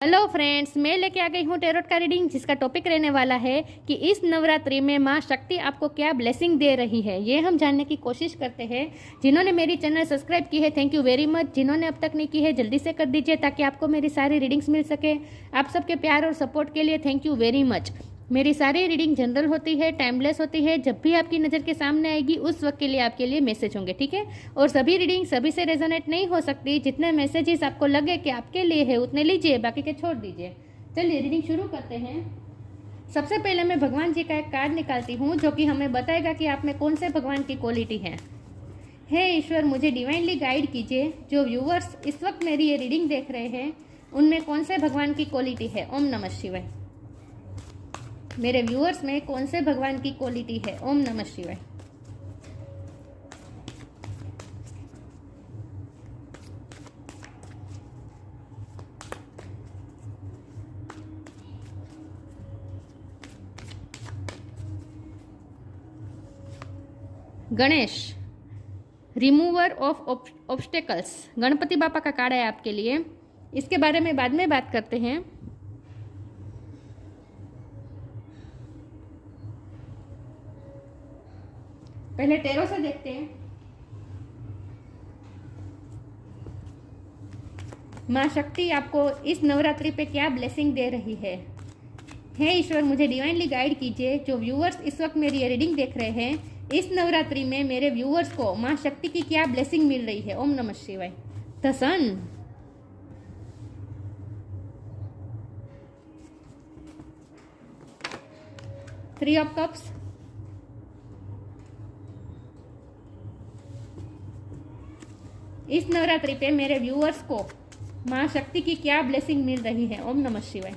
Hello friends, मैं लेके आ गई हूँ टेरोट का रीडिंग, जिसका टॉपिक रहने वाला है कि इस नवरात्रि में माँ शक्ति आपको क्या ब्लेसिंग दे रही है। ये हम जानने की कोशिश करते हैं। जिन्होंने मेरी चैनल सब्सक्राइब की है, थैंक यू वेरी मच। जिन्होंने अब तक नहीं की है, जल्दी से कर दीजिए ताकि आपको मेरी सारी रीडिंग्स मिल सके। आप सबके प्यार और सपोर्ट के लिए थैंक यू वेरी मच। मेरी सारी रीडिंग जनरल होती है, टाइमलेस होती है। जब भी आपकी नज़र के सामने आएगी उस वक्त के लिए आपके लिए मैसेज होंगे, ठीक है। और सभी रीडिंग सभी से रेजोनेट नहीं हो सकती। जितने मैसेजेस आपको लगे कि आपके लिए है उतने लीजिए, बाकी के छोड़ दीजिए। चलिए रीडिंग शुरू करते हैं। सबसे पहले मैं भगवान जी का एक कार्ड निकालती हूँ जो कि हमें बताएगा कि आप में कौन से भगवान की क्वालिटी है। हे ईश्वर, मुझे डिवाइनली गाइड कीजिए। जो व्यूअर्स इस वक्त मेरी ये रीडिंग देख रहे हैं उनमें कौन से भगवान की क्वालिटी है। ओम नमः शिवाय। मेरे व्यूअर्स में कौन से भगवान की क्वालिटी है। ओम नमः शिवाय। Ganesh, remover of obstacles. Ganpati बापा का कार्ड है आपके लिए। इसके बारे में बाद में बात करते हैं। पहले टेरो से देखते हैं। माँ शक्ति आपको इस नवरात्रि पे क्या ब्लेसिंग दे रही है। हे ईश्वर, मुझे डिवाइनली गाइड कीजिए। जो व्यूअर्स इस वक्त मेरी ये रीडिंग देख रहे हैं, इस नवरात्रि में मेरे व्यूअर्स को माँ शक्ति की क्या ब्लेसिंग मिल रही है। ओम नमः शिवाय। The sun, three of cups, इस नवरात्रि पे मेरे व्यूअर्स को माँ शक्ति की क्या ब्लेसिंग मिल रही है। ओम नमः शिवाय।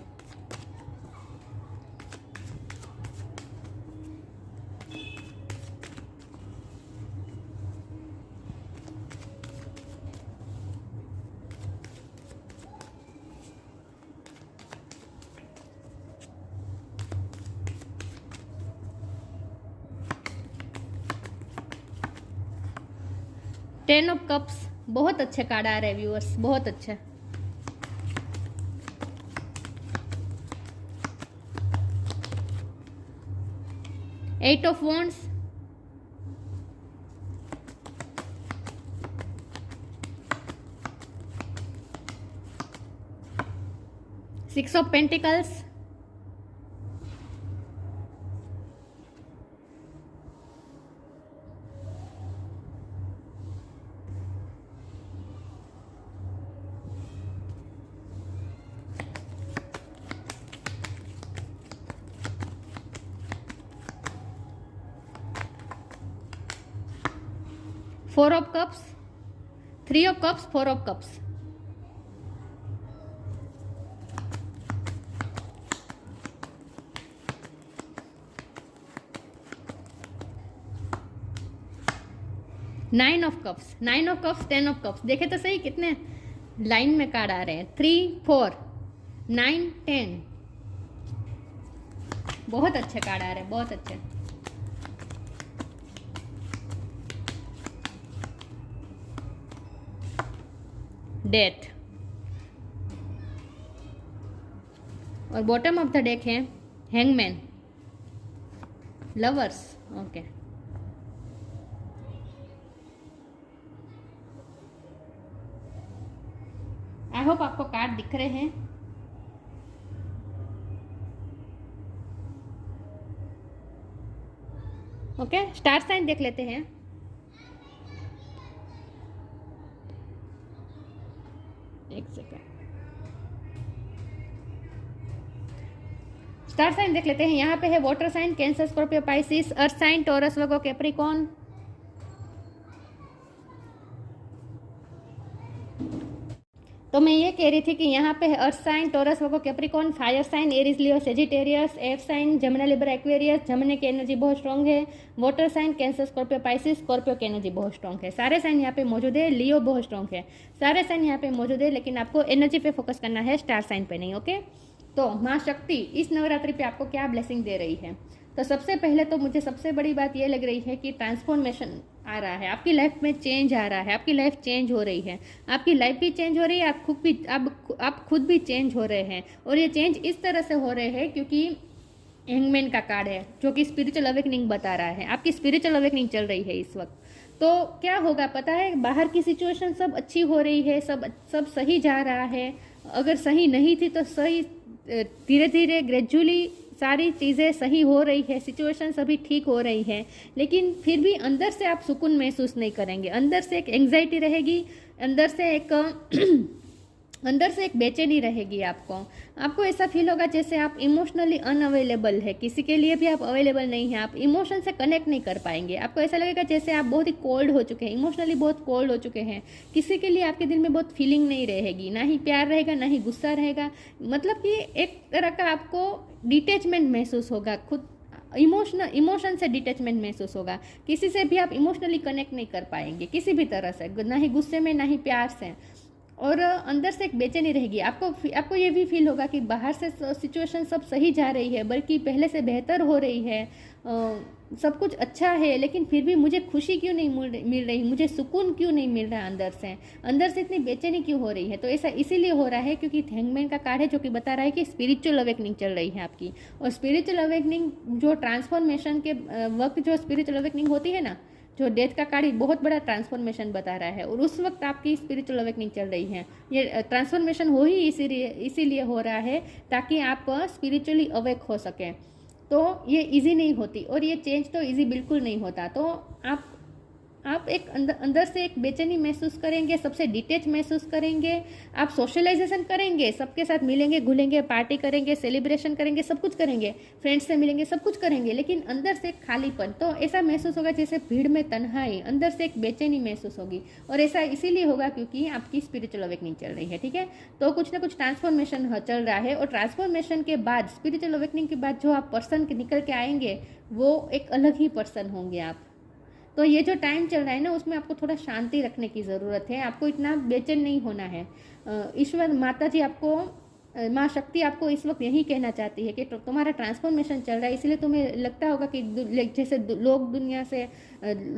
टेन ऑफ कप्स, बहुत अच्छे कार्ड आ रहे हैं व्यूअर्स, बहुत अच्छे। Eight of wands, six of pentacles, four of cups, three of cups, four of cups. Nine of cups, nine of cups, ten of cups. देखे तो सही कितने लाइन में कार्ड आ रहे हैं। 3, 4, 9, 10। बहुत अच्छे कार्ड आ रहे हैं, बहुत अच्छे। डेथ, और बॉटम ऑफ द डेक है hangman, lovers. Okay, I hope आपको कार्ड दिख रहे हैं। ओके, स्टार साइन देख लेते हैं। एक सेकंड, स्टार साइन देख लेते हैं। यहाँ पे है water sign, Cancer, Scorpio, Pisces, earth sign, Taurus, Virgo, Capricorn. तो मैं ये कह रही थी कि यहाँ पे है earth sign, Taurus, Virgo, Capricorn, fire sign, Aries, Leo, Sagittarius, air sign, Gemini, Libra, Aquarius. Gemini की एनर्जी बहुत स्ट्रॉन्ग है। Water sign, Cancer, Scorpio, Pisces. Scorpio की एनर्जी बहुत स्ट्रॉन्ग है। सारे साइन यहाँ पे मौजूद है। लियो बहुत स्ट्रॉन्ग है। सारे साइन यहाँ पे मौजूद है, लेकिन आपको एनर्जी पे फोकस करना है, स्टार साइन पे नहीं। ओके, तो माँ शक्ति इस नवरात्रि पे आपको क्या ब्लेसिंग दे रही है। तो सबसे पहले तो मुझे सबसे बड़ी बात ये लग रही है कि ट्रांसफॉर्मेशन आ रहा है, आपकी लाइफ में चेंज आ रहा है, आपकी लाइफ चेंज हो रही है, आपकी लाइफ भी चेंज हो रही है, आप खुद भी चेंज हो रहे हैं। और ये चेंज इस तरह से हो रहे हैं क्योंकि हैंगमैन का कार्ड है जो कि स्पिरिचुअल अवेकनिंग बता रहा है, आपकी स्पिरिचुअल अवेकनिंग चल रही है इस वक्त। तो क्या होगा पता है, बाहर की सिचुएशन सब अच्छी हो रही है, सब सही जा रहा है। अगर सही नहीं थी तो सही, धीरे धीरे ग्रेजुअली सारी चीज़ें सही हो रही है, सिचुएशन सभी ठीक हो रही है, लेकिन फिर भी अंदर से आप सुकून महसूस नहीं करेंगे, अंदर से एक एंग्जाइटी रहेगी, अंदर से एक अंदर से एक बेचैनी रहेगी। आपको ऐसा फील होगा जैसे आप इमोशनली अनअवेलेबल है, किसी के लिए भी आप अवेलेबल नहीं है, आप इमोशन से कनेक्ट नहीं कर पाएंगे। आपको ऐसा लगेगा जैसे आप बहुत ही कोल्ड हो चुके हैं, इमोशनली बहुत कोल्ड हो चुके हैं, किसी के लिए आपके दिल में बहुत फीलिंग नहीं रहेगी, ना ही प्यार रहेगा ना ही गुस्सा रहेगा। मतलब कि एक तरह का आपको डिटैचमेंट महसूस होगा, खुद इमोशन से डिटैचमेंट महसूस होगा, किसी से भी आप इमोशनली कनेक्ट नहीं कर पाएंगे किसी भी तरह से, ना ही गुस्से में ना ही प्यार से। और अंदर से एक बेचैनी रहेगी। आपको ये भी फील होगा कि बाहर से सिचुएशन सब सही जा रही है, बल्कि पहले से बेहतर हो रही है, सब कुछ अच्छा है, लेकिन फिर भी मुझे खुशी क्यों नहीं मिल रही, मुझे सुकून क्यों नहीं मिल रहा, अंदर से इतनी बेचैनी क्यों हो रही है। तो ऐसा इसीलिए हो रहा है क्योंकि हैंगमैन का कार्ड है जो कि बता रहा है कि स्पिरिचुअल अवेकनिंग चल रही है आपकी। और स्पिरिचुअल अवेकनिंग जो ट्रांसफॉर्मेशन के वक्त जो स्पिरिचुअल अवेकनिंग होती है ना, जो डेथ का कार्ड बहुत बड़ा ट्रांसफॉर्मेशन बता रहा है, और उस वक्त आपकी स्पिरिचुअल अवेकनिंग चल रही है। ये ट्रांसफॉर्मेशन हो ही इसीलिए हो रहा है ताकि आप स्पिरिचुअली अवेक हो सकें। तो ये इजी नहीं होती, और ये चेंज तो इजी बिल्कुल नहीं होता। तो आप एक अंदर से एक बेचैनी महसूस करेंगे, सबसे डिटेच महसूस करेंगे, आप सोशलाइजेशन करेंगे, सबके साथ मिलेंगे घुलेंगे, पार्टी करेंगे, सेलिब्रेशन करेंगे, सब कुछ करेंगे, फ्रेंड्स से मिलेंगे, सब कुछ करेंगे, लेकिन अंदर से एक खालीपन। तो ऐसा महसूस होगा जैसे भीड़ में तन्हाई, अंदर से एक बेचैनी महसूस होगी। और ऐसा इसीलिए होगा क्योंकि आपकी स्पिरिचुअल अवेकनिंग चल रही है, ठीक है। तो कुछ ना कुछ ट्रांसफॉर्मेशन चल रहा है, और ट्रांसफॉर्मेशन के बाद, स्पिरिचुअल अवेकनिंग के बाद जो आप पर्सन निकल के आएंगे वो एक अलग ही पर्सन होंगे आप। तो ये जो टाइम चल रहा है ना, उसमें आपको थोड़ा शांति रखने की ज़रूरत है, आपको इतना बेचैन नहीं होना है। ईश्वर माता जी आपको, माँ शक्ति आपको इस वक्त यही कहना चाहती है कि तुम्हारा ट्रांसफॉर्मेशन चल रहा है, इसलिए तुम्हें लगता होगा कि जैसे दुनिया से,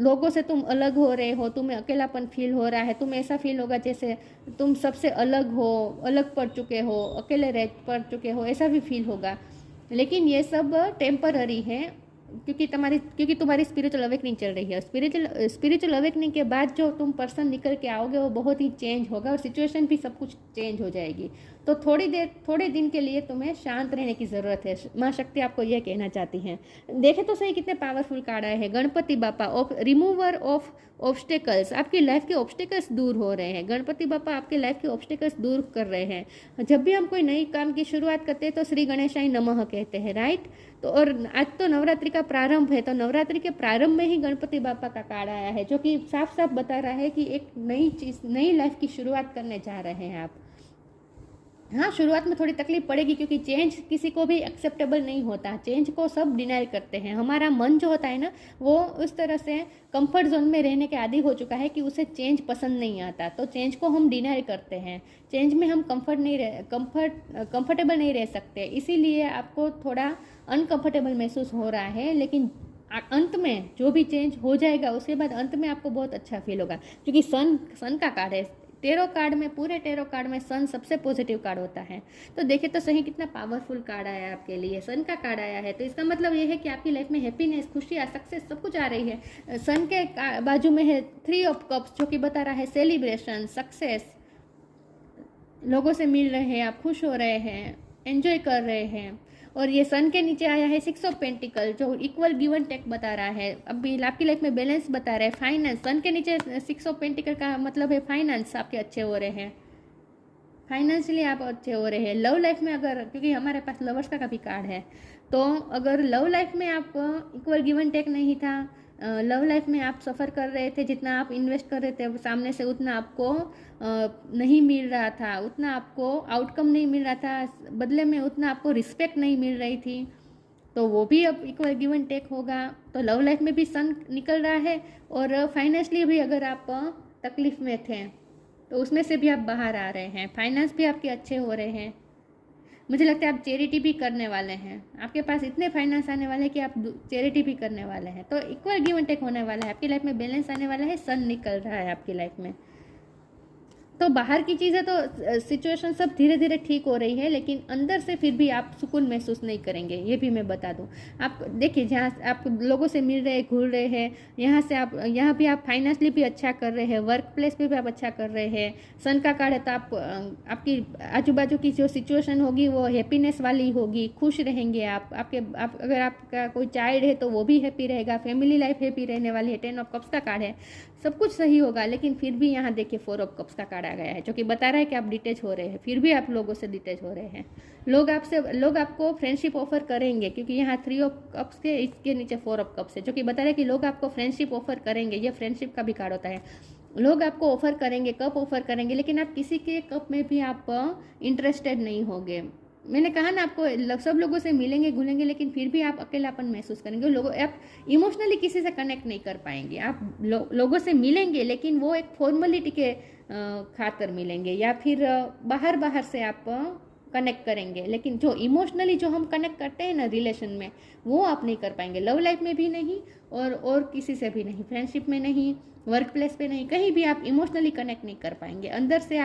लोगों से तुम अलग हो रहे हो, तुम्हें अकेलापन फील हो रहा है, तुम्हें ऐसा फील होगा जैसे तुम सबसे अलग हो, अलग पड़ चुके हो, अकेले रह पड़ चुके हो, ऐसा भी फील होगा। लेकिन ये सब टेम्पररी है, क्योंकि तुम्हारी स्पिरिचुअल अवेकनिंग चल रही है। स्पिरिचुअल अवेकनिंग के बाद जो तुम पर्सन निकल के आओगे वो बहुत ही चेंज होगा, और सिचुएशन भी सब कुछ चेंज हो जाएगी। तो थोड़े दिन के लिए तुम्हें शांत रहने की ज़रूरत है, माँ शक्ति आपको यह कहना चाहती हैं। देखें तो सही कितने पावरफुल कार्ड आए हैं। गणपति बापा, रिमूवर ऑफ ऑब्स्टेकल्स, आपकी लाइफ के ऑब्स्टेकल्स दूर हो रहे हैं। गणपति बापा आपके लाइफ के ऑब्स्टेकल्स दूर कर रहे हैं। जब भी हम कोई नई काम की शुरुआत करते हैं तो श्री गणेशाय नमः कहते हैं, राइट। तो और आज तो नवरात्रि का प्रारंभ है, तो नवरात्रि के प्रारंभ में ही गणपति बापा का कार्ड आया है, जो कि साफ साफ बता रहा है कि एक नई लाइफ की शुरुआत करने जा रहे हैं आप। हाँ, शुरुआत में थोड़ी तकलीफ पड़ेगी क्योंकि चेंज किसी को भी एक्सेप्टेबल नहीं होता, चेंज को सब डिनाई करते हैं। हमारा मन जो होता है ना, वो उस तरह से कंफर्ट जोन में रहने के आदी हो चुका है कि उसे चेंज पसंद नहीं आता, तो चेंज को हम डिनाई करते हैं। चेंज में हम कंफर्टेबल नहीं रह सकते, इसीलिए आपको थोड़ा अनकंफर्टेबल महसूस हो रहा है। लेकिन अंत में जो भी चेंज हो जाएगा उसके बाद अंत में आपको बहुत अच्छा फील होगा, क्योंकि सन का कार्ड है। पूरे टेरो कार्ड में सन सबसे पॉजिटिव कार्ड होता है। तो देखें तो सही कितना पावरफुल कार्ड आया है आपके लिए, सन का कार्ड आया है। तो इसका मतलब ये है कि आपकी लाइफ में हैप्पीनेस, खुशियाँ, सक्सेस सब कुछ आ रही है। सन के बाजू में है 3 ऑफ कप्स, जो कि बता रहा है सेलिब्रेशन, सक्सेस, लोगों से मिल रहे हैं, आप खुश हो रहे हैं, एंजॉय कर रहे हैं। और ये सन के नीचे आया है 6 ऑफ पेंटिकल, जो इक्वल गिव एंड टेक बता रहा है। अभी आपकी लाइफ में बैलेंस बता रहा है, फाइनेंस। सन के नीचे 6 ऑफ पेंटिकल का मतलब है फाइनेंस आपके अच्छे हो रहे हैं, फाइनेंशियली आप अच्छे हो रहे हैं। लव लाइफ में अगर, क्योंकि हमारे पास लवर्स का भी कार्ड है, तो अगर लव लाइफ में आप इक्वल गिव एंड टेक नहीं था, लव लाइफ में आप सफ़र कर रहे थे, जितना आप इन्वेस्ट कर रहे थे सामने से उतना आपको नहीं मिल रहा था, उतना आपको आउटकम नहीं मिल रहा था, बदले में उतना आपको रिस्पेक्ट नहीं मिल रही थी, तो वो भी अब इक्वल गिव एंड टेक होगा। तो लव लाइफ में भी सन निकल रहा है, और फाइनेंशियली भी अगर आप तकलीफ़ में थे तो उसमें से भी आप बाहर आ रहे हैं, फाइनेंस भी आपके अच्छे हो रहे हैं। मुझे लगता है आप चैरिटी भी करने वाले हैं, आपके पास इतने फाइनेंस आने वाले हैं कि आप चैरिटी भी करने वाले हैं। तो इक्वल गिव एंड टेक होने वाला है, आपकी लाइफ में बैलेंस आने वाला है, सन निकल रहा है आपकी लाइफ में। तो बाहर की चीज़ें तो सिचुएशन सब धीरे धीरे ठीक हो रही है, लेकिन अंदर से फिर भी आप सुकून महसूस नहीं करेंगे, ये भी मैं बता दूं। आप देखिए, जहाँ आप लोगों से मिल रहे हैं, घुल रहे हैं, यहाँ भी आप फाइनेंशियली भी अच्छा कर रहे हैं, वर्क प्लेस पे भी आप अच्छा कर रहे हैं। सन का कार्ड है तो आपकी आजू बाजू की जो सिचुएशन होगी वो हैप्पीनेस वाली होगी, खुश रहेंगे आप। अगर आपका कोई चाइल्ड है तो वो भी हैप्पी रहेगा, फैमिली लाइफ हैप्पी रहने वाली है। 10 ऑफ कप्स का कार्ड है, सब कुछ सही होगा। लेकिन फिर भी यहाँ देखिए 4 ऑफ कप्स का कार्ड आ गया है, जो कि बता रहा है कि आप डिटेच हो रहे हैं, फिर भी आप लोगों से डिटेच हो रहे हैं। लोग आपको फ्रेंडशिप ऑफर करेंगे, क्योंकि यहाँ 3 ऑफ कप्स के इसके नीचे 4 ऑफ कप्स है, जो कि बता रहा है कि लोग आपको फ्रेंडशिप ऑफर करेंगे। ये फ्रेंडशिप का भी कार्ड होता है, लोग आपको ऑफर करेंगे, कप ऑफर करेंगे, लेकिन आप किसी के कप में भी आप इंटरेस्टेड नहीं होंगे। मैंने कहा ना, आपको सब लोगों से मिलेंगे, घुलेंगे, लेकिन फिर भी आप अकेलापन महसूस करेंगे। आप इमोशनली किसी से कनेक्ट नहीं कर पाएंगे। आप लोगों से मिलेंगे, लेकिन वो एक फॉर्मेलिटी के खातर मिलेंगे, या फिर बाहर से आप कनेक्ट करेंगे। लेकिन जो इमोशनली जो हम कनेक्ट करते हैं ना रिलेशन में, वो आप नहीं कर पाएंगे। लव लाइफ में भी नहीं, और किसी से भी नहीं, फ्रेंडशिप में नहीं, वर्क प्लेस पे नहीं, कहीं भी आप इमोशनली कनेक्ट नहीं कर पाएंगे। अंदर से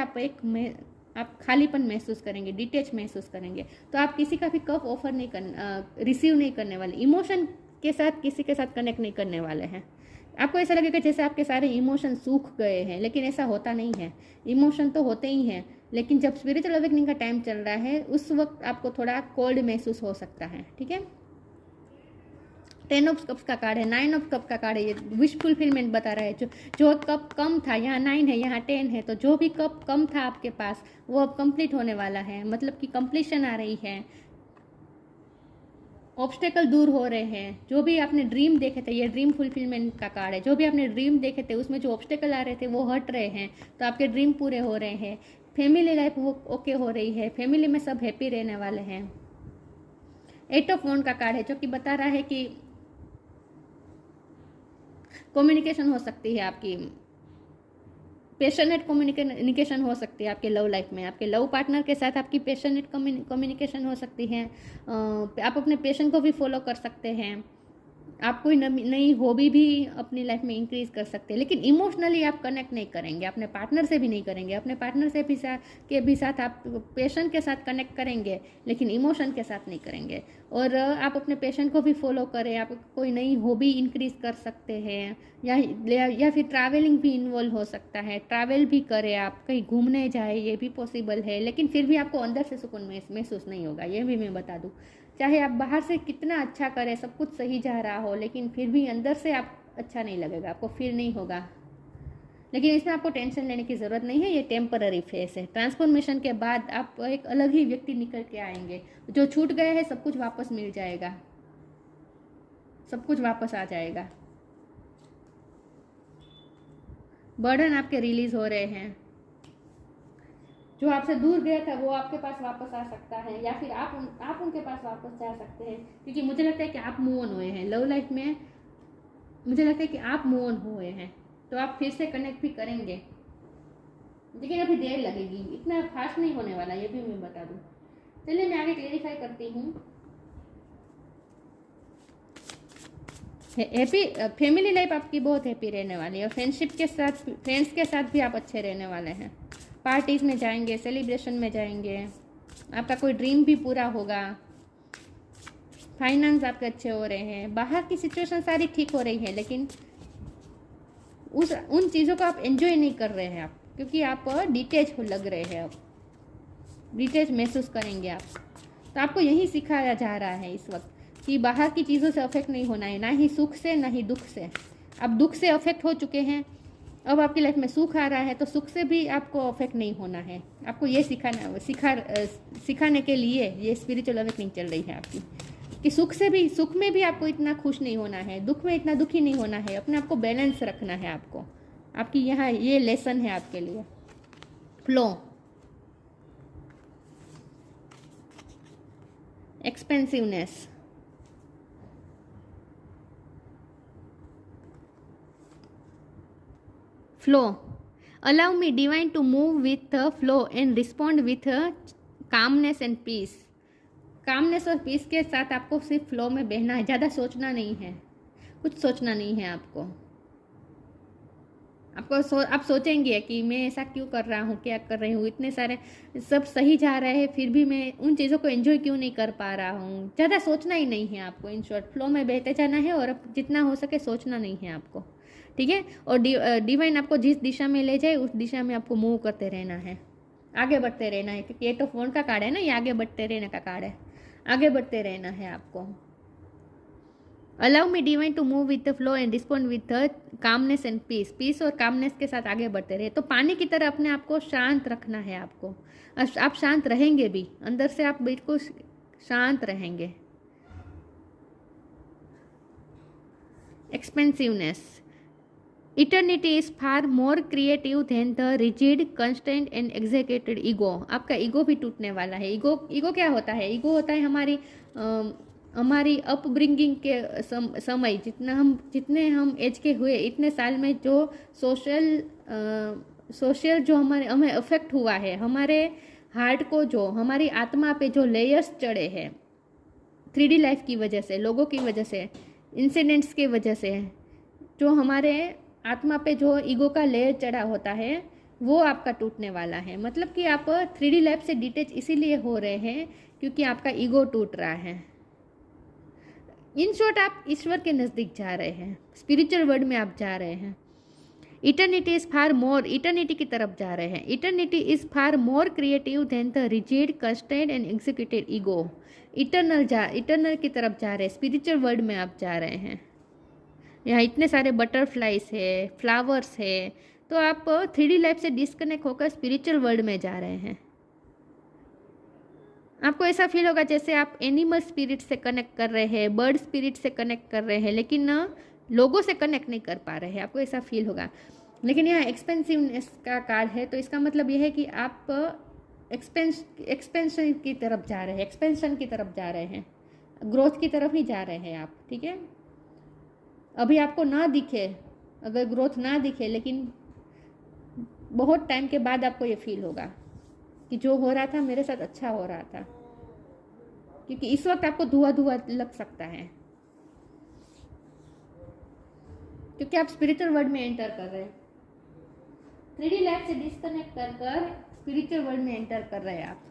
आप खालीपन महसूस करेंगे, डिटेच महसूस करेंगे। तो आप किसी का भी कप ऑफर रिसीव नहीं करने वाले, इमोशन के साथ किसी के साथ कनेक्ट नहीं करने वाले हैं। आपको ऐसा लगेगा जैसे आपके सारे इमोशन सूख गए हैं, लेकिन ऐसा होता नहीं है। इमोशन तो होते ही हैं, लेकिन जब स्पिरिचुअल अवेकनिंग का टाइम चल रहा है, उस वक्त आपको थोड़ा कोल्ड महसूस हो सकता है, ठीक है। 10 ऑफ कप्स का कार्ड है, 9 ऑफ कप का कार्ड है, ये विश फुलफिलमेंट बता रहा है। जो कप कम था, यहाँ 9 है, यहाँ 10 है, तो जो भी कप कम था आपके पास, वो अब कंप्लीट होने वाला है, मतलब कि कंप्लीशन आ रही है। ऑब्स्टेकल दूर हो रहे हैं। जो भी आपने ड्रीम देखे थे, ये ड्रीम फुलफिलमेंट का कार्ड है, जो भी आपने ड्रीम देखे थे उसमें जो ऑब्स्टेकल आ रहे थे वो हट रहे हैं, तो आपके ड्रीम पूरे हो रहे हैं। फैमिली लाइफ ओके हो रही है, फैमिली में सब हैप्पी रहने वाले हैं। 8 ऑफ वॉन्ड का कार्ड है, जो कि बता रहा है कि कम्युनिकेशन हो सकती है आपकी, पैशनेट कम्युनिकेशन हो सकती है आपके लव लाइफ में। आपके लव पार्टनर के साथ आपकी पैशनेट कम्युनिकेशन हो सकती है। आप अपने पैशन को भी फॉलो कर सकते हैं। आप कोई नई हॉबी भी अपनी लाइफ में इंक्रीज कर सकते हैं, लेकिन इमोशनली आप कनेक्ट नहीं करेंगे, अपने पार्टनर से भी नहीं करेंगे। अपने पार्टनर से भी साथ आप पैशन के साथ कनेक्ट करेंगे, लेकिन इमोशन के साथ नहीं करेंगे। और आप अपने पैशन को भी फॉलो करें, आप कोई नई हॉबी इंक्रीज कर सकते हैं, या फिर ट्रैवलिंग भी इन्वॉल्व हो सकता है। ट्रैवल भी करें, आप कहीं घूमने जाए, ये भी पॉसिबल है, लेकिन फिर भी आपको अंदर से सुकून महसूस नहीं होगा, ये भी मैं बता दूँ। चाहे आप बाहर से कितना अच्छा करें, सब कुछ सही जा रहा हो, लेकिन फिर भी अंदर से आप अच्छा नहीं लगेगा, आपको फील नहीं होगा। लेकिन इसमें आपको टेंशन लेने की ज़रूरत नहीं है, ये टेम्पररी फेस है। ट्रांसफॉर्मेशन के बाद आप एक अलग ही व्यक्ति निकल के आएंगे। जो छूट गया है सब कुछ वापस मिल जाएगा, सब कुछ वापस आ जाएगा। बर्डन आपके रिलीज हो रहे हैं। जो आपसे दूर गया था वो आपके पास वापस आ सकता है, या फिर आप उनके पास वापस जा सकते हैं, क्योंकि मुझे लगता है कि आप मूव ऑन हुए हैं लव लाइफ में। मुझे लगता है कि आप मूव ऑन हुए हैं, तो आप फिर से कनेक्ट भी करेंगे, लेकिन अभी देर लगेगी, इतना फास्ट नहीं होने वाला, ये भी मैं बता दूं। चलिए मैं आगे क्लेरिफाई करती हूँ। हैप्पी फैमिली लाइफ आपकी बहुत हैप्पी रहने वाली है, और फ्रेंड्स के साथ भी आप अच्छे रहने वाले हैं। पार्टीज़ में जाएंगे, सेलिब्रेशन में जाएंगे, आपका कोई ड्रीम भी पूरा होगा। फाइनेंस आपके अच्छे हो रहे हैं। बाहर की सिचुएशन सारी ठीक हो रही है, लेकिन उन चीज़ों को आप एंजॉय नहीं कर रहे हैं आप, क्योंकि आप डिटेच लग रहे हैं, आप डिटेच महसूस करेंगे आप। तो आपको यही सिखाया जा रहा है इस वक्त कि बाहर की चीज़ों से अफेक्ट नहीं होना है, ना ही सुख से ना ही दुख से। आप दुख से अफेक्ट हो चुके हैं, अब आपकी लाइफ में सुख आ रहा है, तो सुख से भी आपको अफेक्ट नहीं होना है। आपको ये सिखाने के लिए ये स्पिरिचुअल अवेकनिंग चल रही है आपकी, कि सुख में भी आपको इतना खुश नहीं होना है, दुख में इतना दुखी नहीं होना है। अपने आप को बैलेंस रखना है आपको। आपकी यहाँ ये लेसन है आपके लिए। Flow, expansiveness, flow. Allow me, divine, to move with the flow and respond with calmness and peace. Calmness और पीस के साथ आपको सिर्फ फ्लो में बहना है, ज़्यादा सोचना नहीं है, कुछ सोचना नहीं है आपको। आप सोचेंगे कि मैं ऐसा क्यों कर रहा हूँ, क्या कर रही हूँ, इतने सारे सब सही जा रहे हैं फिर भी मैं उन चीज़ों को एंजॉय क्यों नहीं कर पा रहा हूँ। ज़्यादा सोचना ही नहीं है आपको, इन शॉर्ट फ्लो में बहते जाना है और जितना हो सके सोचना नहीं है आपको, ठीक है। और डिवाइन आपको जिस दिशा में ले जाए उस दिशा में आपको मूव करते रहना है, आगे बढ़ते रहना है, क्योंकि ये तो फोन का कार्ड है ना, ये आगे बढ़ते रहने का कार्ड है, आगे बढ़ते रहना है आपको। Allow me divine to move with the flow and respond with the calmness and peace. Peace और कामनेस के साथ आगे बढ़ते रहे। तो पानी की तरह अपने आप को शांत रखना है आपको। आप शांत रहेंगे भी, अंदर से आप बिल्कुल शांत रहेंगे। Expansiveness, eternity is far more creative than the rigid constant and executed ego. आपका ईगो भी टूटने वाला है। ईगो क्या होता है? ईगो होता है हमारी अपब्रिंगिंग के समय, जितने हम एज के हुए, इतने साल में जो सोशल जो हमें अफेक्ट हुआ है, हमारे हार्ट को, जो हमारी आत्मा पे जो लेयर्स चढ़े हैं 3D लाइफ की वजह से, लोगों की वजह से, इंसिडेंट्स की वजह से, जो हमारे आत्मा पे जो ईगो का लेयर चढ़ा होता है वो आपका टूटने वाला है। मतलब कि आप 3D लाइफ से डिटेच इसीलिए हो रहे हैं क्योंकि आपका ईगो टूट रहा है। इन शॉर्ट, आप ईश्वर के नज़दीक जा रहे हैं, स्पिरिचुअल वर्ल्ड में आप जा रहे हैं। Eternity is far more, eternity की तरफ जा रहे हैं। Eternity is far more creative than the rigid constant and executed ego. Eternal की तरफ जा रहे हैं, स्पिरिचुअल वर्ल्ड में आप जा रहे हैं। यहाँ इतने सारे बटरफ्लाइज है, फ्लावर्स है, तो आप 3D लाइफ से डिस्कनेक्ट होकर स्पिरिचुअल वर्ल्ड में जा रहे हैं। आपको ऐसा फील होगा जैसे आप एनिमल स्पिरिट से कनेक्ट कर रहे हैं, बर्ड स्पिरिट से कनेक्ट कर रहे हैं, लेकिन लोगों से कनेक्ट नहीं कर पा रहे हैं। आपको ऐसा फील होगा। लेकिन यहाँ एक्सपेंसिवनेस का कार्ड है, तो इसका मतलब यह है कि आप एक्सपेंशन की तरफ जा रहे हैं, एक्सपेंशन की तरफ जा रहे हैं, ग्रोथ की तरफ ही जा रहे हैं आप, ठीक है। अभी आपको ना दिखे, अगर ग्रोथ ना दिखे, लेकिन बहुत टाइम के बाद आपको ये फील होगा कि जो हो रहा था मेरे साथ अच्छा हो रहा था, क्योंकि इस वक्त आपको धुआं लग सकता है, क्योंकि आप स्पिरिचुअल वर्ल्ड में एंटर कर रहे हैं। 3D लाइफ से डिस्कनेक्ट कर स्पिरिचुअल वर्ल्ड में एंटर कर रहे हैं आप।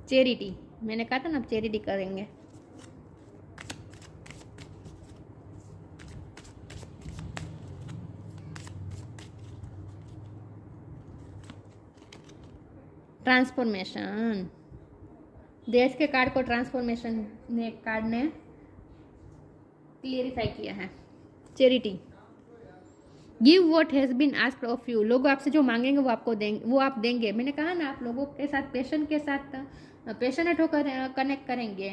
चैरिटी, मैंने कहा था ना आप चैरिटी करेंगे। ट्रांसफॉर्मेशन, देश के कार्ड को ट्रांसफॉर्मेशन कार्ड ने क्लियरिफाई किया है। Charity, give what has been asked of you. लोग आपसे जो मांगेंगे वो आपको देंगे, वो आप देंगे। मैंने कहा ना, आप लोगों के साथ पेशेंट होकर कनेक्ट करेंगे।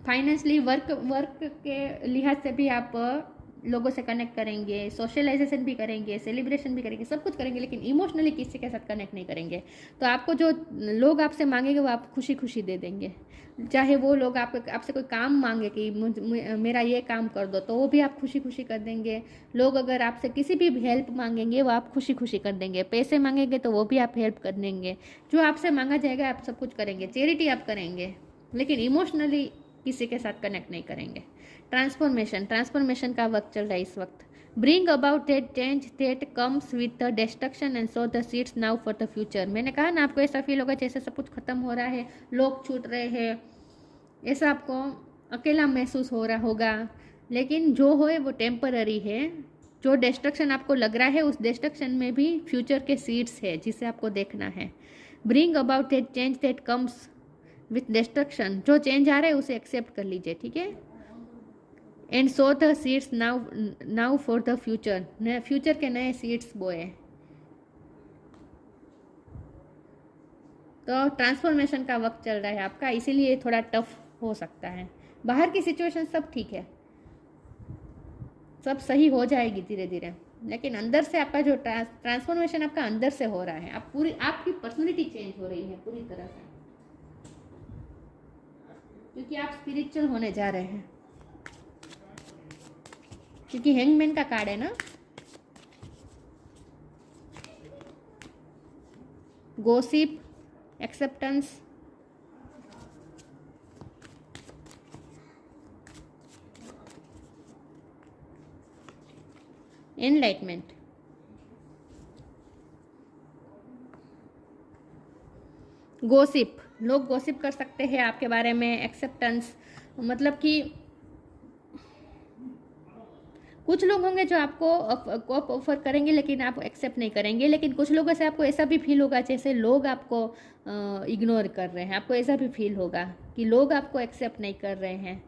फाइनेंशियली, वर्क के लिहाज से भी आप लोगों से कनेक्ट करेंगे, सोशलाइजेशन भी करेंगे, सेलिब्रेशन भी करेंगे, सब कुछ करेंगे, लेकिन इमोशनली किसी के साथ कनेक्ट नहीं करेंगे। तो आपको जो लोग आपसे मांगेंगे वो आप खुशी खुशी दे देंगे। चाहे वो लोग आपसे कोई काम मांगे कि मेरा ये काम कर दो, तो वो भी आप खुशी खुशी कर देंगे। लोग अगर आपसे किसी भी हेल्प मांगेंगे वो आप खुशी खुशी कर देंगे। पैसे मांगेंगे तो वो भी आप हेल्प कर देंगे। जो आपसे मांगा जाएगा आप सब कुछ करेंगे। चैरिटी आप करेंगे, लेकिन इमोशनली किसी के साथ कनेक्ट नहीं करेंगे। ट्रांसफॉर्मेशन का वक्त चल रहा है इस वक्त। Bring about that change that comes with the destruction and so the seeds now for the future. मैंने कहा ना, आपको ऐसा फील होगा जैसे सब कुछ खत्म हो रहा है, लोग छूट रहे हैं, ऐसा आपको अकेला महसूस हो रहा होगा। लेकिन जो हो वो टेम्पररी है। जो डिस्ट्रक्शन आपको लग रहा है उस डिस्ट्रक्शन में भी फ्यूचर के सीड्स है जिसे आपको देखना है। Bring about that change that comes with destruction, जो चेंज आ रहा है उसे एक्सेप्ट कर लीजिए, ठीक है। And so the seeds now for the future, future के नए सीड्स बोए। तो ट्रांसफॉर्मेशन का वक्त चल रहा है आपका, इसीलिए थोड़ा टफ हो सकता है। बाहर की सिचुएशन सब ठीक है, सब सही हो जाएगी धीरे धीरे, लेकिन अंदर से आपका जो ट्रांसफॉर्मेशन आपका अंदर से हो रहा है, आपकी पर्सनैलिटी चेंज हो रही है पूरी तरह से, क्योंकि आप स्पिरिचुअल होने जा रहे हैं। क्योंकि हैंगमैन का कार्ड है ना। Gossip, acceptance, enlightenment. गॉसिप, लोग गॉसिप कर सकते हैं आपके बारे में। एक्सेप्टेंस मतलब कि कुछ लोग होंगे जो आपको ऑफर करेंगे लेकिन आप एक्सेप्ट नहीं करेंगे, लेकिन कुछ लोगों से आपको ऐसा भी फील होगा जैसे लोग आपको इग्नोर कर रहे हैं। आपको ऐसा भी फील होगा कि लोग आपको एक्सेप्ट नहीं कर रहे हैं।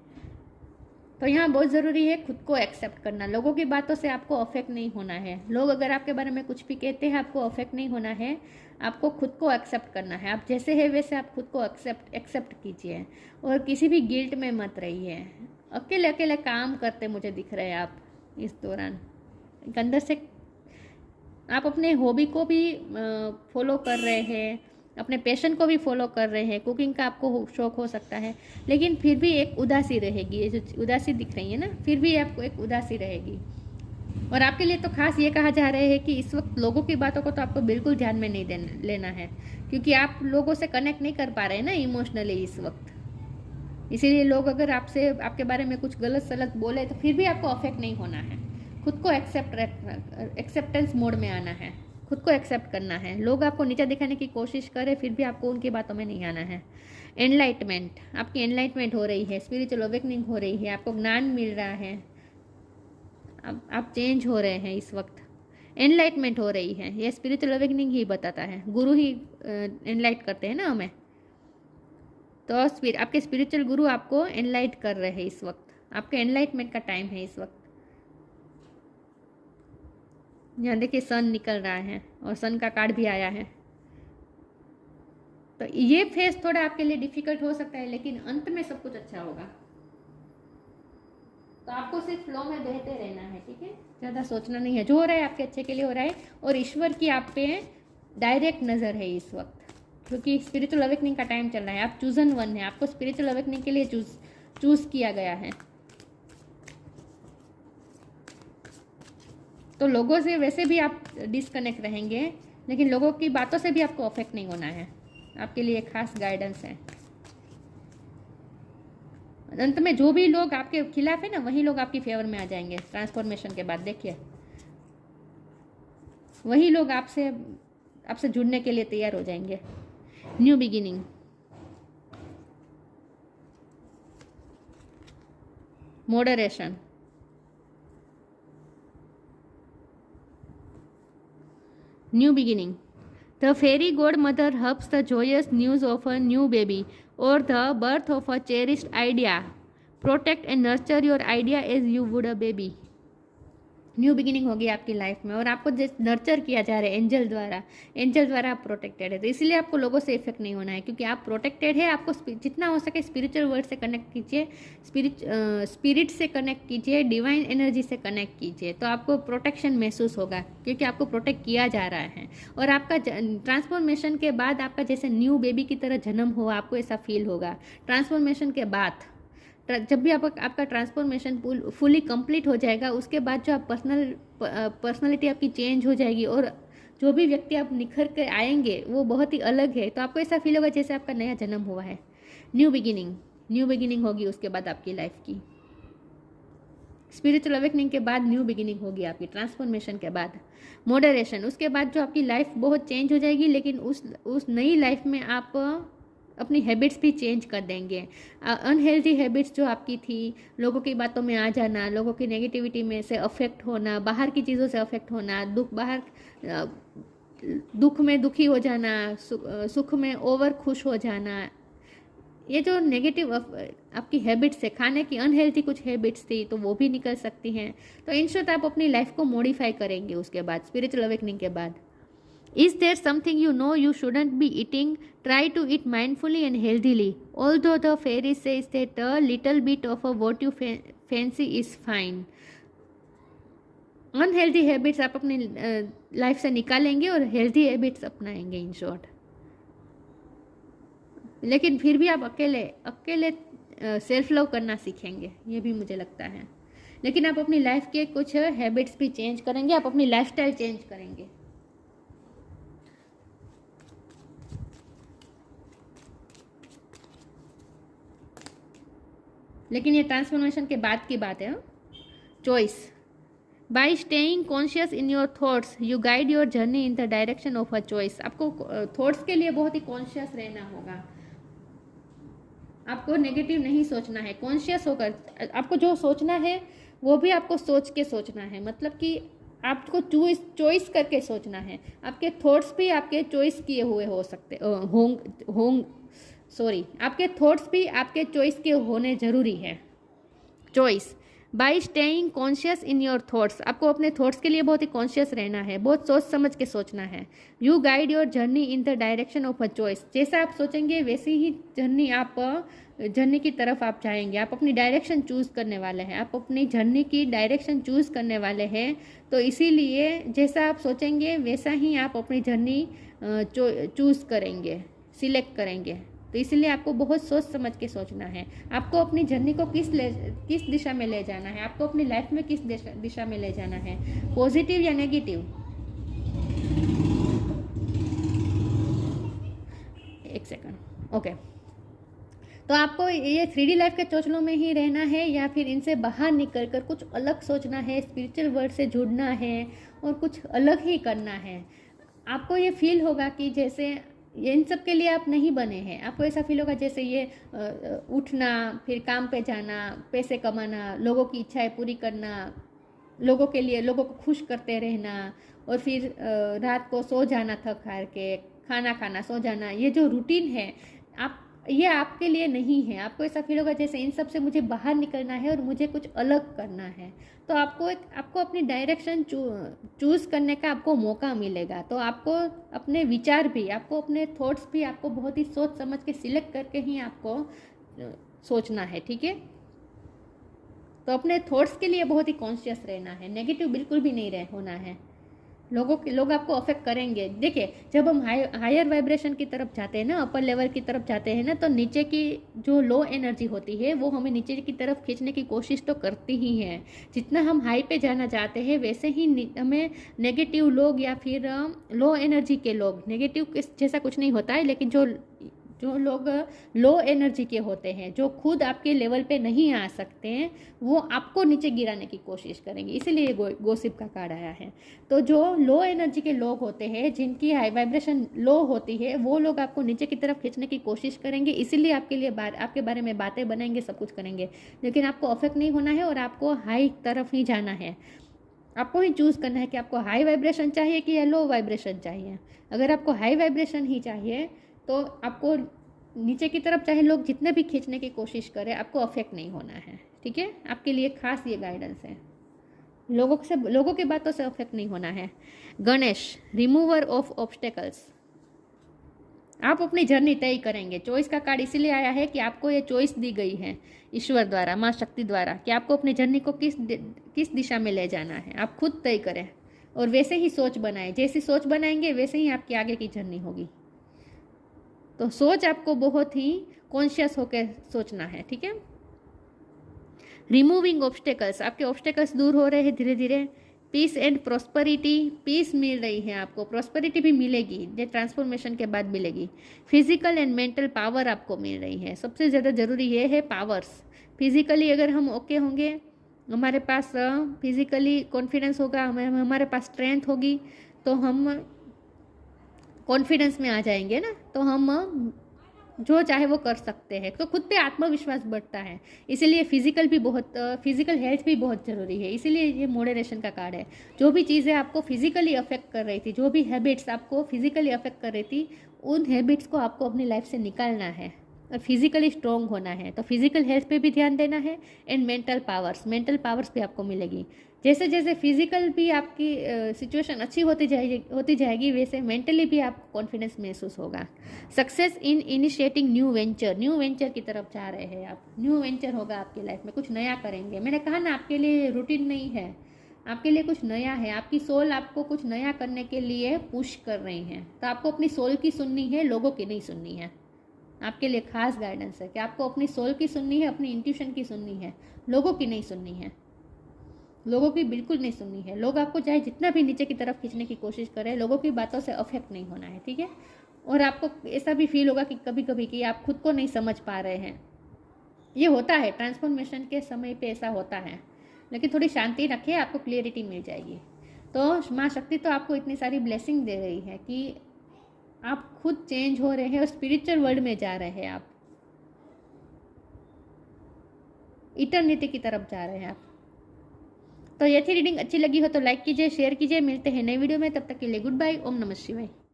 तो यहाँ बहुत ज़रूरी है खुद को एक्सेप्ट करना। लोगों की बातों से आपको अफेक्ट नहीं होना है। लोग अगर आपके बारे में कुछ भी कहते हैं आपको अफेक्ट नहीं होना है। आपको खुद को एक्सेप्ट करना है। आप जैसे है वैसे आप खुद को एक्सेप्ट कीजिए और किसी भी गिल्ट में मत रहिए। अकेले अकेले काम करते मुझे दिख रहे हैं आप इस दौरान। अंदर से आप अपने हॉबी को भी फॉलो कर रहे हैं, अपने पैशन को भी फॉलो कर रहे हैं। कुकिंग का आपको शौक हो सकता है, लेकिन फिर भी एक उदासी रहेगी। ये जो उदासी दिख रही है ना, फिर भी आपको एक उदासी रहेगी। और आपके लिए तो खास ये कहा जा रहा है कि इस वक्त लोगों की बातों को तो आपको बिल्कुल ध्यान में नहीं लेना है, क्योंकि आप लोगों से कनेक्ट नहीं कर पा रहे हैं ना इमोशनली इस वक्त। इसीलिए लोग अगर आपसे आपके बारे में कुछ गलत सलत बोले तो फिर भी आपको अफेक्ट नहीं होना है। खुद को एक्सेप्टेंस मोड में आना है, खुद को एक्सेप्ट करना है। लोग आपको नीचा दिखाने की कोशिश करें फिर भी आपको उनकी बातों में नहीं आना है। एनलाइटमेंट, आपकी एनलाइटमेंट हो रही है, स्पिरिचुअल अवेकनिंग हो रही है, आपको ज्ञान मिल रहा है, आप चेंज हो रहे हैं इस वक्त। एनलाइटमेंट हो रही है, ये स्पिरिचुअल अवेकनिंग ही बताता है। गुरु ही एनलाइट करते हैं ना हमें। तो आपके स्पिरिचुअल गुरु आपको एनलाइट कर रहे हैं इस वक्त। आपके एनलाइटमेंट का टाइम है इस वक्त। यहाँ देखिए सन निकल रहा है और सन का कार्ड भी आया है। तो ये फेज थोड़ा आपके लिए डिफिकल्ट हो सकता है, लेकिन अंत में सब कुछ अच्छा होगा। तो आपको सिर्फ फ्लो में बहते रहना है, ठीक है। ज़्यादा सोचना नहीं है, जो हो रहा है आपके अच्छे के लिए हो रहा है। और ईश्वर की आप पे डायरेक्ट नज़र है इस वक्त, क्योंकि स्पिरिचुअल अवेकनिंग का टाइम चल रहा है। आप चूजन वन है, आपको स्पिरिचुअल अवेकनिंग के लिए चूज किया गया है। तो लोगों से वैसे भी आप डिस्कनेक्ट रहेंगे, लेकिन लोगों की बातों से भी आपको अफेक्ट नहीं होना है। आपके लिए खास गाइडेंस है। अंत में जो भी लोग आपके खिलाफ है ना, वही लोग आपकी फेवर में आ जाएंगे ट्रांसफॉर्मेशन के बाद। देखिए वही लोग आपसे जुड़ने के लिए तैयार हो जाएंगे। New beginning, moderation, new beginning. The fairy godmother hubs the joyous news of a new baby or the birth of a cherished idea. Protect and nurture your idea as you would a baby. New beginning होगी आपकी life में, और आपको जैसे nurture किया जा रहा है एंजल द्वारा आप प्रोटेक्टेड है। तो इसलिए आपको लोगों से इफेक्ट नहीं होना है, क्योंकि आप प्रोटेक्टेड है। आपको जितना हो सके स्पिरिचुअल वर्ल्ड से कनेक्ट कीजिए, स्पिरिट से कनेक्ट कीजिए, डिवाइन एनर्जी से कनेक्ट कीजिए। तो आपको प्रोटेक्शन महसूस होगा, क्योंकि आपको प्रोटेक्ट किया जा रहा है। और आपका ट्रांसफॉर्मेशन के बाद आपका जैसे न्यू बेबी की तरह जन्म हो, आपको ऐसा फील होगा ट्रांसफॉर्मेशन के बाद। जब भी आपका ट्रांसफॉर्मेशन फुली कंप्लीट हो जाएगा, उसके बाद जो आप पर्सनालिटी आपकी चेंज हो जाएगी, और जो भी व्यक्ति आप निखर कर आएंगे वो बहुत ही अलग है। तो आपको ऐसा फील होगा जैसे आपका नया जन्म हुआ है। न्यू बिगिनिंग होगी उसके बाद आपकी लाइफ की। स्पिरिचुअल अवेकनिंग के बाद न्यू बिगिनिंग होगी आपकी, ट्रांसफॉर्मेशन के बाद। मॉडरेशन, उसके बाद जो आपकी लाइफ बहुत चेंज हो जाएगी, लेकिन उस नई लाइफ में आप अपनी हैबिट्स भी चेंज कर देंगे। अनहेल्दी हैबिट्स जो आपकी थी, लोगों की बातों में आ जाना, लोगों की नेगेटिविटी में से अफेक्ट होना, बाहर की चीज़ों से अफेक्ट होना, दुख में दुखी हो जाना, सुख में ओवर खुश हो जाना, ये जो नेगेटिव आपकी हैबिट्स है, खाने की अनहेल्दी कुछ हैबिट्स थी, तो वो भी निकल सकती हैं। तो इन शॉर्ट आप अपनी लाइफ को मॉडिफाई करेंगे उसके बाद, स्पिरिचुअल अवेकनिंग के बाद। Is there something you know you shouldn't be eating? Try to eat mindfully and healthily. Although the fairy says that a little bit of what you fancy is fine. Unhealthy habits आप अपनी life से निकालेंगे और healthy habits अपनाएंगे in short. लेकिन फिर भी आप अकेले सेल्फ लव करना सीखेंगे, ये भी मुझे लगता है। लेकिन आप अपनी लाइफ के कुछ हैबिट्स भी चेंज करेंगे, आप अपनी लाइफस्टाइल चेंज करेंगे। लेकिन ये ट्रांसफॉर्मेशन के बाद की बात है। Choice, by staying conscious in your thoughts you guide your journey in the direction of a choice. आपको थॉट्स के लिए बहुत ही कॉन्शियस रहना होगा, आपको नेगेटिव नहीं सोचना है, कॉन्शियस होकर आपको जो सोचना है वो भी आपको सोच के सोचना है। मतलब कि आपको चॉइस करके सोचना है। आपके थॉट्स भी आपके चॉइस किए हुए हो सकते आपके थॉट्स भी आपके चॉइस के होने जरूरी है। Choice, by staying conscious in your thoughts, आपको अपने थॉट्स के लिए बहुत ही कॉन्शियस रहना है, बहुत सोच समझ के सोचना है। You guide your journey in the direction of a choice, जैसा आप सोचेंगे वैसी ही जर्नी की तरफ आप जाएंगे। आप अपनी डायरेक्शन चूज़ करने वाले हैं, आप अपनी जर्नी की डायरेक्शन चूज़ करने वाले हैं। तो इसीलिए जैसा आप सोचेंगे वैसा ही आप अपनी जर्नी चूज़ करेंगे, सिलेक्ट करेंगे। तो इसलिए आपको बहुत सोच समझ के सोचना है। आपको अपनी जर्नी को किस दिशा में ले जाना है, आपको अपनी लाइफ में किस दिशा में ले जाना है, पॉजिटिव या नेगेटिव। एक सेकंड, ओके। तो आपको ये 3D लाइफ के चोचलों में ही रहना है या फिर इनसे बाहर निकल कर कुछ अलग सोचना है, स्पिरिचुअल वर्ल्ड से जुड़ना है और कुछ अलग ही करना है। आपको ये फील होगा कि जैसे ये इन सब के लिए आप नहीं बने हैं। आपको ऐसा फील होगा जैसे ये उठना, फिर काम पे जाना, पैसे कमाना, लोगों की इच्छाएं पूरी करना, लोगों के लिए लोगों को खुश करते रहना और फिर रात को सो जाना थक हार के, खाना खाना, सो जाना, ये जो रूटीन है ये आपके लिए नहीं है। आपको ऐसा फील होगा जैसे इन सब से मुझे बाहर निकलना है और मुझे कुछ अलग करना है। तो आपको अपनी डायरेक्शन चूज़ करने का आपको मौका मिलेगा। तो आपको अपने विचार भी, आपको अपने थॉट्स भी आपको बहुत ही सोच समझ के सिलेक्ट करके ही आपको सोचना है, ठीक है। तो अपने थॉट्स के लिए बहुत ही कॉन्शियस रहना है, नेगेटिव बिल्कुल भी नहीं होना है। लोग आपको अफेक्ट करेंगे। देखिए, जब हम हायर वाइब्रेशन की तरफ जाते हैं ना, अपर लेवल की तरफ जाते हैं ना, तो नीचे की जो लो एनर्जी होती है वो हमें नीचे की तरफ खींचने की कोशिश तो करती ही है। जितना हम हाई पे जाना चाहते हैं वैसे ही हमें नेगेटिव लोग या फिर लो एनर्जी के लोग, नेगेटिव जैसा कुछ नहीं होता है, लेकिन जो लोग लो एनर्जी के होते हैं, जो खुद आपके लेवल पे नहीं आ सकते हैं, वो आपको नीचे गिराने की कोशिश करेंगे। इसीलिए गोसिप का कार्ड आया है। तो जो लो एनर्जी के लोग होते हैं, जिनकी हाई वाइब्रेशन लो होती है, वो लोग आपको नीचे की तरफ खींचने की कोशिश करेंगे। इसीलिए आपके बारे में बातें बनाएंगे, सब कुछ करेंगे। लेकिन आपको अफेक्ट नहीं होना है और आपको हाई तरफ ही जाना है। आपको ही चूज़ करना है कि आपको हाई वाइब्रेशन चाहिए कि या लो वाइब्रेशन चाहिए। अगर आपको हाई वाइब्रेशन ही चाहिए तो आपको नीचे की तरफ चाहे लोग जितने भी खींचने की कोशिश करें, आपको अफेक्ट नहीं होना है, ठीक है। आपके लिए खास ये गाइडेंस है। लोगों की बातों से अफेक्ट नहीं होना है। गणेश, रिमूवर ऑफ ऑब्स्टेकल्स, आप अपनी जर्नी तय करेंगे। चॉइस का कार्ड इसीलिए आया है कि आपको ये चॉइस दी गई है ईश्वर द्वारा, माँ शक्ति द्वारा, कि आपको अपनी जर्नी को किस दिशा में ले जाना है। आप खुद तय करें और वैसे ही सोच बनाएं। जैसी सोच बनाएंगे वैसे ही आपकी आगे की जर्नी होगी। तो सोच आपको बहुत ही कॉन्शियस होकर सोचना है, ठीक है। रिमूविंग ऑब्स्टेकल्स, आपके ऑब्स्टेकल्स दूर हो रहे हैं धीरे धीरे। पीस एंड प्रॉस्पेरिटी, पीस मिल रही है आपको, प्रॉस्पेरिटी भी मिलेगी, जो ट्रांसफॉर्मेशन के बाद मिलेगी। फिजिकल एंड मेंटल पावर आपको मिल रही है। सबसे ज़्यादा ज़रूरी ये है पावर्स। फिजिकली अगर हम ओके होंगे, हमारे पास फिजिकली कॉन्फिडेंस होगा, हमारे पास स्ट्रेंथ होगी, तो हम कॉन्फिडेंस में आ जाएंगे ना, तो हम जो चाहे वो कर सकते हैं। तो खुद पे आत्मविश्वास बढ़ता है। इसीलिए फिजिकल हेल्थ भी बहुत ज़रूरी है। इसीलिए ये मॉडरेशन का कार्ड है। जो भी चीज़ें आपको फिजिकली अफेक्ट कर रही थी, जो भी हैबिट्स आपको फिजिकली अफेक्ट कर रही थी, उन हैबिट्स को आपको अपनी लाइफ से निकालना है और फिजिकली स्ट्रॉन्ग होना है। तो फिजिकल हेल्थ पे भी ध्यान देना है एंड मेंटल पावर्स भी आपको मिलेगी। जैसे जैसे फिजिकल भी आपकी सिचुएशन अच्छी होती जाएगी वैसे मेंटली भी आपको कॉन्फिडेंस महसूस होगा। Success in initiating new venture की तरफ जा रहे हैं आप। न्यू वेंचर होगा आपकी लाइफ में, कुछ नया करेंगे। मैंने कहा ना, आपके लिए रूटीन नहीं है, आपके लिए कुछ नया है। आपकी सोल आपको कुछ नया करने के लिए पुश कर रही है। तो आपको अपनी सोल की सुननी है, लोगों की नहीं सुननी है। आपके लिए खास गाइडेंस है कि आपको अपनी सोल की सुननी है, अपनी इंट्यूशन की सुननी है, लोगों की नहीं सुननी है। लोगों की बिल्कुल नहीं सुननी है। लोग आपको चाहे जितना भी नीचे की तरफ खींचने की कोशिश करें, लोगों की बातों से अफेक्ट नहीं होना है, ठीक है। और आपको ऐसा भी फील होगा कि कभी कभी कि आप खुद को नहीं समझ पा रहे हैं। ये होता है, ट्रांसफॉर्मेशन के समय पे ऐसा होता है, लेकिन थोड़ी शांति रखें, आपको क्लियरिटी मिल जाएगी। तो माँ शक्ति तो आपको इतनी सारी ब्लेसिंग दे रही है कि आप खुद चेंज हो रहे हैं और स्पिरिचुअल वर्ल्ड में जा रहे हैं, आप इटर्निटी की तरफ जा रहे हैं आप। तो ये थी रीडिंग, अच्छी लगी हो तो लाइक कीजिए, शेयर कीजिए। मिलते हैं नई वीडियो में, तब तक के लिए गुड बाय। ओम नमः शिवाय।